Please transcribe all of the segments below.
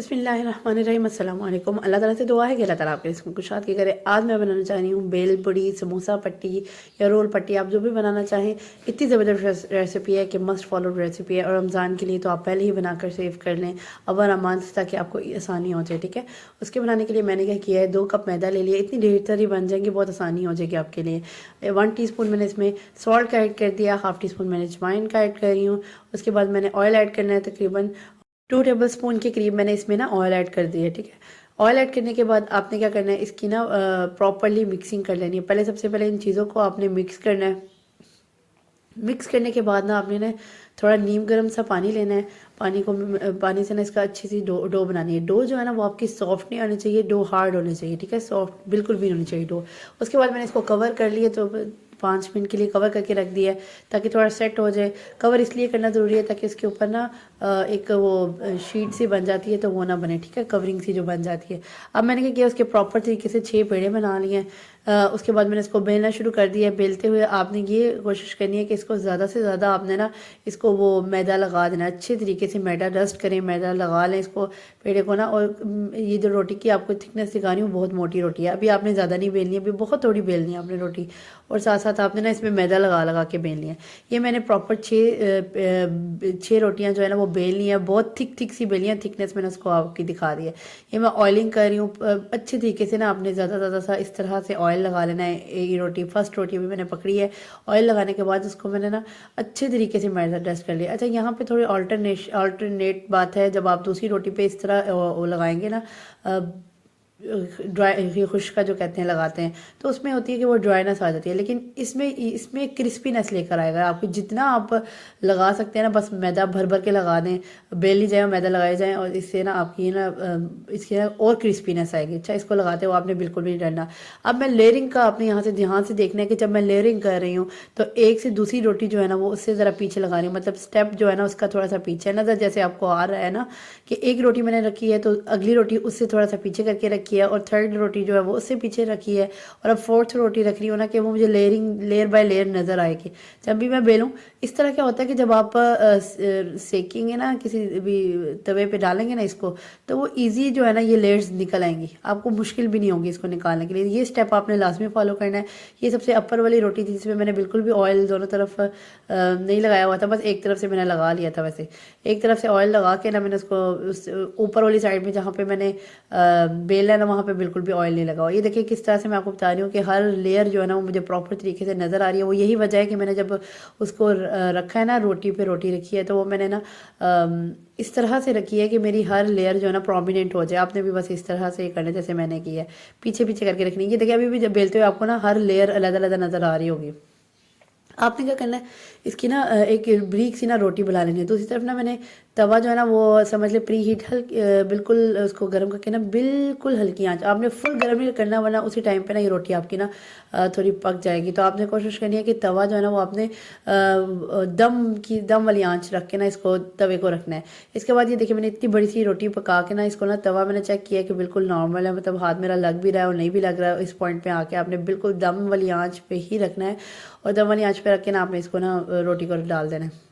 बिस्मिल्लाहिर्रहमानिर्रहीम अस्सलाम वालेकुम। अल्लाह ताला से दुआ है कि अल्लाह ताला आपके रिज़्क़ में कुशाद की करे। आज मैं बनाना चाह रही हूँ बेल पूड़ी, समोसा पट्टी या रोल पट्टी, आप जो भी बनाना चाहें। इतनी ज़बरदस्त रेसिपी है कि मस्ट फॉलो रेसिपी है, और रमज़ान के लिए तो आप पहले ही बनाकर सेव कर लें अवर अमान से, ताकि आपको आसानी हो जाए। ठीक है, उसके बनाने के लिए मैंने क्या किया है, 2 कप मैदा ले लिया। इतनी ढेर सारी बन जाएंगी, बहुत आसानी हो जाएगी आपके लिए। 1 टीस्पून मैंने इसमें सॉल्ट का ऐड कर दिया, हाफ़ टी स्पून मैंने अजवाइन का ऐड कर रही हूँ। उसके बाद मैंने ऑयल ऐड करना है, तकरीबन 2 टेबल स्पून के करीब मैंने इसमें ना ऑयल ऐड कर दिया है। ठीक है, ऑयल ऐड करने के बाद आपने क्या करना है, इसकी ना प्रॉपरली मिक्सिंग कर लेनी है। पहले सबसे पहले इन चीज़ों को आपने मिक्स करना है। मिक्स करने के बाद ना आपने ना थोड़ा नीम गर्म सा पानी लेना है। पानी से ना इसका अच्छी सी डो बनानी है। डो जो है ना वो आपकी सॉफ्ट नहीं होनी चाहिए, डो हार्ड होनी चाहिए। ठीक है, सॉफ्ट बिल्कुल भी नहीं होनी चाहिए डो। उसके बाद मैंने इसको कवर कर लिया, तो 5 मिनट के लिए कवर करके रख दिया है, ताकि थोड़ा सेट हो जाए। कवर इसलिए करना ज़रूरी है ताकि इसके ऊपर ना एक वो शीट सी बन जाती है, तो वो ना बने। ठीक है, कवरिंग सी जो बन जाती है। अब मैंने क्या किया, उसके प्रॉपर तरीके से 6 पेड़े बना लिए हैं। उसके बाद मैंने इसको बेलना शुरू कर दिया है। बेलते हुए आपने ये कोशिश करनी है कि इसको ज़्यादा से ज़्यादा आपने ना इसको वो मैदा लगा देना, अच्छे तरीके से मैदा डस्ट करें, मैदा लगा लें इसको पेड़े को ना। और ये जो रोटी की आपको थिकनेस दिखा रही हूँ, बहुत मोटी रोटी है। अभी आपने ज़्यादा नहीं बेलनी है, अभी बहुत थोड़ी बेलनी है आपने रोटी, और साथ साथ आपने ना इसमें मैदा लगा लगा के बेलनी है। ये मैंने प्रॉपर 6 रोटियाँ जो है ना वो बेलनी है, बहुत थिक सी बेलनी है। थिकनेस मैंने उसको आपकी दिखा दी है। ये मैं ऑयलिंग कर रही हूँ अच्छे तरीके से ना। आपने ज़्यादा सा इस तरह से ऑयल लगा लेना है। ये रोटी फर्स्ट रोटी भी मैंने पकड़ी है। ऑयल लगाने के बाद उसको मैंने ना अच्छे तरीके से मैदा डस्ट कर लिया। अच्छा, यहाँ पे थोड़ी अल्टरनेट बात है, जब आप दूसरी रोटी पे इस तरह वो लगाएंगे ना, ड्राई खुश्क का जो कहते हैं लगाते हैं, तो उसमें होती है कि वो ड्राइनेस आ जाती है। लेकिन इसमें क्रिस्पीनेस लेकर आएगा। आपको जितना आप लगा सकते हैं ना, बस मैदा भर भर के लगा दें, बेली जाए, मैदा लगाए जाएँ, और इससे ना आपकी ना इसकी ना और क्रिस्पीनेस आएगी। अच्छा, इसको लगाते हो आपने बिल्कुल भी नहीं डरना। अब मैं लेयरिंग का आपने यहाँ से ध्यान से देखना है कि जब मैं लेयरिंग कर रही हूँ, तो एक से दूसरी रोटी जो है ना वो उससे ज़रा पीछे लगा रही हूँ, मतलब स्टेप जो है ना उसका थोड़ा सा पीछे है नज़र, जैसे आपको आ रहा है ना कि एक रोटी मैंने रखी है तो अगली रोटी उससे थोड़ा सा पीछे करके रखी है, और थर्ड रोटी जो है वो उससे पीछे रखी है, और अब फोर्थ रोटी रख रही हूँ ना कि वो मुझे लेयर बाय लेयर नज़र आएगी जब भी मैं बेलूँ। इस तरह क्या होता है कि जब आप सेकेंगे ना, किसी भी तवे पे डालेंगे ना इसको, तो वो इजी जो है ना ये लेयर्स निकल आएंगी, आपको मुश्किल भी नहीं होगी इसको निकालने के लिए। ये स्टेप आपने लाजमी फॉलो करना है। ये सबसे अपर वाली रोटी थी जिसमें मैंने बिल्कुल भी ऑयल दोनों तरफ नहीं लगाया हुआ था, बस एक तरफ से मैंने लगा लिया था। वैसे एक तरफ से ऑयल लगा के ना मैंने उसको ऊपर वाली साइड में जहाँ पे मैंने बेला है ना वहाँ पे बिल्कुल भी ऑयल नहीं लगा हुआ। ये देखिए किस तरह से मैं आपको बता रही हूँ कि हर लेयर जो है ना वो मुझे प्रॉपर तरीके से नज़र आ रही है। वो यही वजह है कि मैंने जब उसको रखा है ना, रोटी पे रोटी रखी है, तो वो मैंने ना इस तरह से रखी है कि मेरी हर लेयर जो है ना प्रोमिनेंट हो जाए। आपने भी बस इस तरह से करना है जैसे मैंने किया है, पीछे पीछे करके रखनी है। ये देखिए अभी भी जब बेलते हुए आपको ना हर लेयर अलग अलग नज़र आ रही होगी। आपने क्या करना है, इसकी ना एक ब्रीक सी ना रोटी बना लेनी है। दूसरी तरफ ना मैंने तवा जो है ना वो समझ ले प्री हीट बिल्कुल उसको गर्म करके ना बिल्कुल हल्की आंच, आपने फुल गर्म नहीं करना, वरना उसी टाइम पे ना ये रोटी आपकी ना थोड़ी पक जाएगी। तो आपने कोशिश करनी है कि तवा जो है ना वो आपने दम वाली आंच रख के ना इसको तवे को रखना है। इसके बाद ये देखिए मैंने इतनी बड़ी सी रोटी पका के ना इसको ना तवा मैंने चेक किया कि बिल्कुल नॉर्मल है, मतलब हाथ मेरा लग भी रहा है और नहीं भी लग रहा है। इस पॉइंट पे आके आपने बिल्कुल दम वाली आंच पे ही रखना है, और दम वाली आंच पे रख के ना आपने इसको ना रोटी को डाल देना है।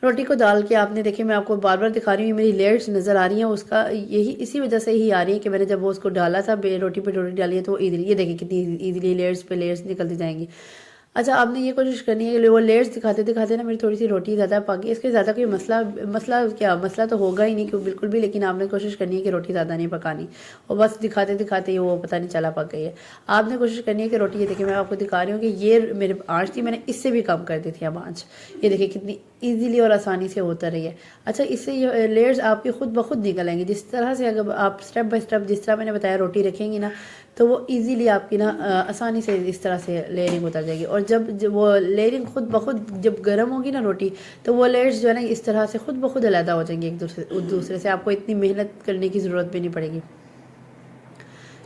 रोटी को डाल के आपने देखिए, मैं आपको बार बार दिखा रही हूँ, मेरी लेयर्स नज़र आ रही हैं उसका, यही इसी वजह से ही आ रही है कि मैंने जब वो उसको डाला था, रोटी पे रोटी डाली है, तो इजीली ये देखिए कितनी इजीली लेयर्स पे लेयर्स निकलती जाएंगी। अच्छा, आपने ये कोशिश करनी है कि वो लेयर्स दिखाते दिखाते ना मेरी थोड़ी सी रोटी ज़्यादा पक गई। इसके ज़्यादा कोई मसला तो होगा ही नहीं क्यों, बिल्कुल भी, लेकिन आपने कोशिश करनी है कि रोटी ज़्यादा नहीं पकानी, और बस दिखाते दिखाते ही वो पता नहीं चला पक गई है। आपने कोशिश करनी है कि रोटी, ये देखिए मैं आपको दिखा रही हूँ कि ये मेरे आँच थी, मैंने इससे भी कम कर दी थी अब आँच। ये देखिए कितनी ईजीली और आसानी से होता रही है। अच्छा, इससे ये लेयर्स आपकी खुद ब खुद निकल आएंगी। जिस तरह से अगर आप स्टेप बाय स्टेप जिस तरह मैंने बताया रोटी रखेंगी ना, तो वो इजीली आपकी ना आसानी से इस तरह से लेयरिंग उतर जाएगी। और जब वो लेयरिंग खुद ब खुद जब गर्म होगी ना रोटी, तो वो लेयर्स जो है ना इस तरह से खुद ब खुद अलग हो जाएंगी एक दूसरे से। आपको इतनी मेहनत करने की ज़रूरत भी नहीं पड़ेगी।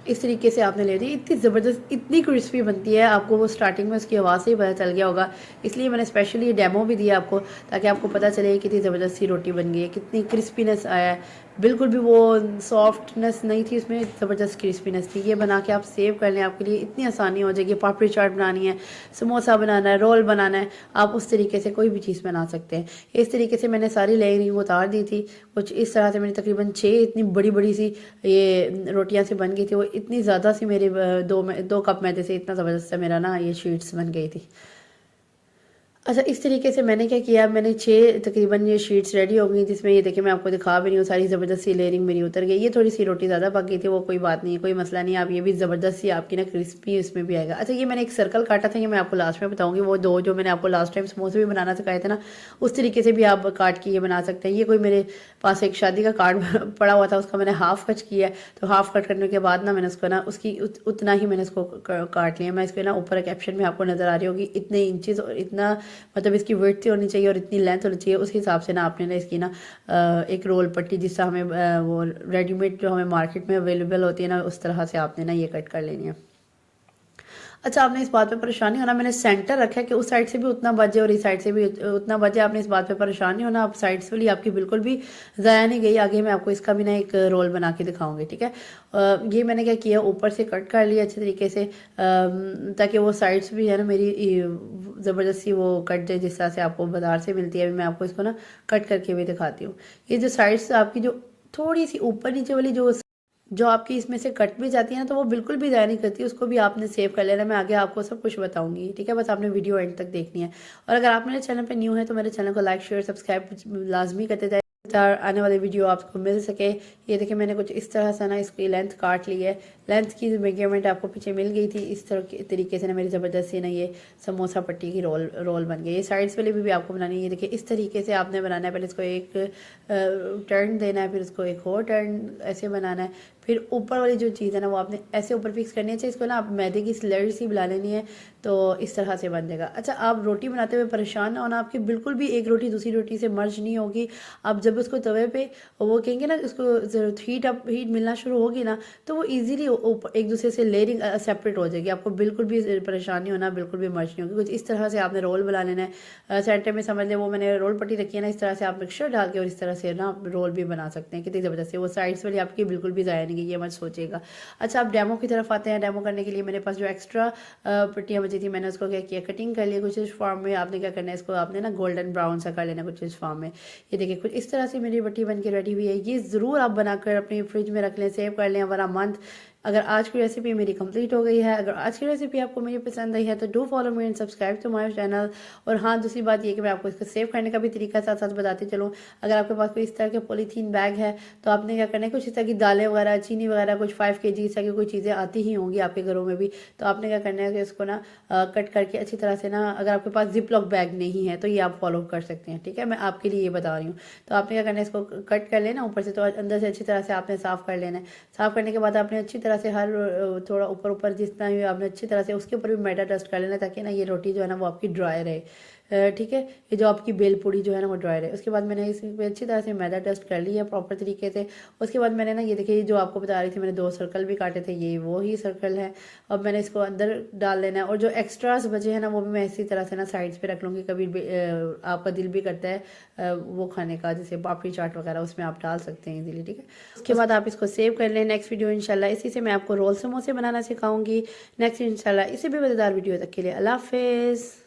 इस तरीके से आपने ले ली, इतनी ज़बरदस्त इतनी क्रिस्पी बनती है, आपको वो स्टार्टिंग में उसकी आवाज़ से ही पता चल गया होगा। इसलिए मैंने स्पेशली डेमो भी दिया आपको, ताकि आपको पता चले कितनी ज़बरदस्त सी रोटी बन गई है, कितनी क्रिस्पीनेस आया है। बिल्कुल भी वो सॉफ्टनेस नहीं थी, उसमें ज़बरदस्त क्रिस्पीनेस थी। ये बना के आप सेव कर लें, आपके लिए इतनी आसानी हो जाएगी। पापड़ी चाट बनानी है, समोसा बनाना है, रोल बनाना है, आप उस तरीके से कोई भी चीज़ बना सकते हैं। इस तरीके से मैंने सारी लेयरिंग उतार दी थी। कुछ इस तरह से मेरी तकरीबन 6 इतनी बड़ी बड़ी सी ये रोटियां से बन गई थी। वो इतनी ज़्यादा सी मेरे 2 कप मैदे से इतना ज़बरदस्त मेरा ना ये शीट्स बन गई थी। अच्छा, इस तरीके से मैंने क्या किया, मैंने 6 तकरीबन ये शीट्स रेडी हो गई, जिसमें ये देखिए मैं आपको दिखा भी नहीं हूँ, सारी ज़बरदस्त सी लेयरिंग मेरी उतर गई। ये थोड़ी सी रोटी ज़्यादा पक गई थी, वो कोई बात नहीं है, कोई मसला नहीं है। आप ये भी ज़बरदस्त सी आपकी ना क्रिस्पी इसमें भी आएगा। अच्छा, ये मैंने एक सर्कल काटा था, ये मैं आपको लास्ट में बताऊँगी। वो 2 जो मैंने आपको लास्ट टाइम समोसे भी बनाना सिखाए थे ना, उस तरीके से भी आप काट के ये बना सकते हैं। ये कोई मेरे पास एक शादी का कार्ड पड़ा हुआ था, उसका मैंने हाफ़ कट किया है। तो हाफ़ कट करने के बाद ना मैंने उसको ना उसकी उतना ही मैंने इसको काट लिया। मैं इसको ना ऊपर कैप्शन में आपको नज़र आ रही होगी, इतने इंचेस और इतना मतलब इसकी विड्थ होनी चाहिए और इतनी लेंथ होनी चाहिए। उस हिसाब से ना आपने ना इसकी ना एक रोल पट्टी, जिससे हमें वो रेडीमेड जो हमें मार्केट में अवेलेबल होती है ना, उस तरह से आपने ना ये कट कर लेनी है। अच्छा, आपने इस बात पे परेशान नहीं होना, मैंने सेंटर रखा है कि उस साइड से भी उतना बजे और इस साइड से भी उतना बजे। आपने इस बात पे परेशान नहीं होना। आप साइड्स वाली आपकी बिल्कुल भी ज़ाया नहीं गई। आगे मैं आपको इसका भी ना एक रोल बना के दिखाऊंगी, ठीक है। ये मैंने क्या किया, ऊपर से कट कर लिया अच्छे तरीके से, ताकि वो साइड्स भी है ना मेरी ज़बरदस्ती वो कट जाए, जिस तरह से आपको बाजार से मिलती है। मैं आपको इसको ना कट करके भी दिखाती हूँ। ये जो साइड्स आपकी जो थोड़ी सी ऊपर नीचे वाली जो आपकी इसमें से कट भी जाती है ना, तो वो बिल्कुल भी ज़ाया नहीं करती, उसको भी आपने सेव कर लेना। मैं आगे आपको सब कुछ बताऊंगी, ठीक है। बस आपने वीडियो एंड तक देखनी है। और अगर आप मेरे चैनल पे न्यू है तो मेरे चैनल को लाइक शेयर सब्सक्राइब लाजमी करते जाए, आने वाले वीडियो आपको मिल सके। ये देखिए मैंने कुछ इस तरह से ना इसकी लेंथ काट ली है। लेंथ की मेजरमेंट आपको पीछे मिल गई थी। इस तरह तरीके से ना मेरी ज़बरदस्त सी ना ये समोसा पट्टी की रोल बन गई। ये साइड्स वाली भी आपको बनानी है। ये देखिए इस तरीके से आपने बनाना है। पहले इसको एक टर्न देना है, फिर इसको एक और टर्न ऐसे बनाना है। फिर ऊपर वाली जो चीज़ है ना वो आपने ऐसे ऊपर फिक्स करनी है। अच्छा, इसको ना आप मैदे की स्लरी सी बना लेनी है, तो इस तरह से बन जाएगा। अच्छा, आप रोटी बनाते हुए परेशान ना होना, आपकी बिल्कुल भी एक रोटी दूसरी रोटी से मर्ज नहीं होगी। आप जब उसको तवे पे वो कहेंगे ना, उसको हीट मिलना शुरू होगी ना, तो वो इजीली एक दूसरे से लेयरिंग सेपरेट हो जाएगी। आपको बिल्कुल भी परेशान नहीं होना, बिल्कुल भी मर्ज नहीं होगी। कुछ इस तरह से आपने रोल बना लेना है। सेंटर में समझ लें वो मैंने रोल पट्टी रखी है ना, इस तरह से आप मिक्सचर डाल के और इस तरह से ना रोल भी बना सकते हैं। कितनी ज़बरदस्त है। वो साइड्स वाली आपकी बिल्कुल भी ज़ाया नहीं गई, ये मत सोचिएगा। अच्छा, आप डेमो की तरफ आते हैं। डेमो करने के लिए मेरे पास जो एक्स्ट्रा पट्टियाँ बची थी, मैंने उसको क्या किया, कटिंग कर लिया कुछ इस फॉर्म में। आपने क्या करना है, इसको आपने ना गोल्डन ब्राउन सा कर लेना कुछ इस फॉर्म में। ये देखिए कुछ इस तरह से मेरी पट्टी बन के रेडी हुई है। ये ज़रूर आप बनाकर अपनी फ्रिज में रख लें, सेव कर लें वरना मंथ। अगर आज की रेसिपी मेरी कंप्लीट हो गई है, अगर आज की रेसिपी आपको मेरी पसंद आई है तो do follow me and subscribe to my channel. और हाँ, दूसरी बात ये कि मैं आपको इसको सेव करने का भी तरीका साथ साथ बताती चलूँ। अगर आपके पास कोई इस तरह के पॉलीथीन बैग है तो आपने क्या करना है, कुछ इस तरह की दालें वगैरह, चीनी वगैरह, कुछ 5 kg इस तरह की कोई चीज़ें आती ही होंगी आपके घरों में भी। तो आपने क्या करना है कि इसको ना कट करके अच्छी तरह से ना, अगर आपके पास जिप लॉक बैग नहीं है तो ये आप फॉलो कर सकते हैं, ठीक है। मैं आपके लिए ये बता रही हूँ। तो आपने क्या करना है, इसको कट कर लेना ऊपर से, तो अंदर से अच्छी तरह से आपने साफ़ कर लेना है। साफ़ करने के बाद आपने अच्छी तरह से हर थोड़ा ऊपर ऊपर जितना भी आपने अच्छी तरह से उसके ऊपर भी मैदा डस्ट कर लेना, ताकि ना ये रोटी जो है ना वो आपकी ड्राई रहे, ठीक है। ये जो आपकी बेल पूड़ी जो है ना वो ड्राई रहे। उसके बाद मैंने इसमें अच्छी तरह से मैदा डस्ट कर लिया प्रॉपर तरीके से। उसके बाद मैंने ना ये देखिए जो आपको बता रही थी, मैंने 2 सर्कल भी काटे थे, ये वो ही सर्कल है। अब मैंने इसको अंदर डाल लेना है और जो एक्स्ट्रास बचे हैं ना वो भी मैं इसी तरह से ना साइड्स पे रख लूँगी। कभी आपका दिल भी करता है वो खाने का, जैसे पापड़ी चाट वगैरह, उसमें आप डाल सकते हैं इजीली, ठीक है। उसके बाद आप इसको सेव कर लें। नेक्स्ट वीडियो इंशाल्लाह इसी से मैं आपको रोल समोसे बनाना सिखाऊंगी। नेक्स्ट इंशाल्लाह इसी भी मज़ेदार वीडियो तक के लिए अल्लाह हाफिज़।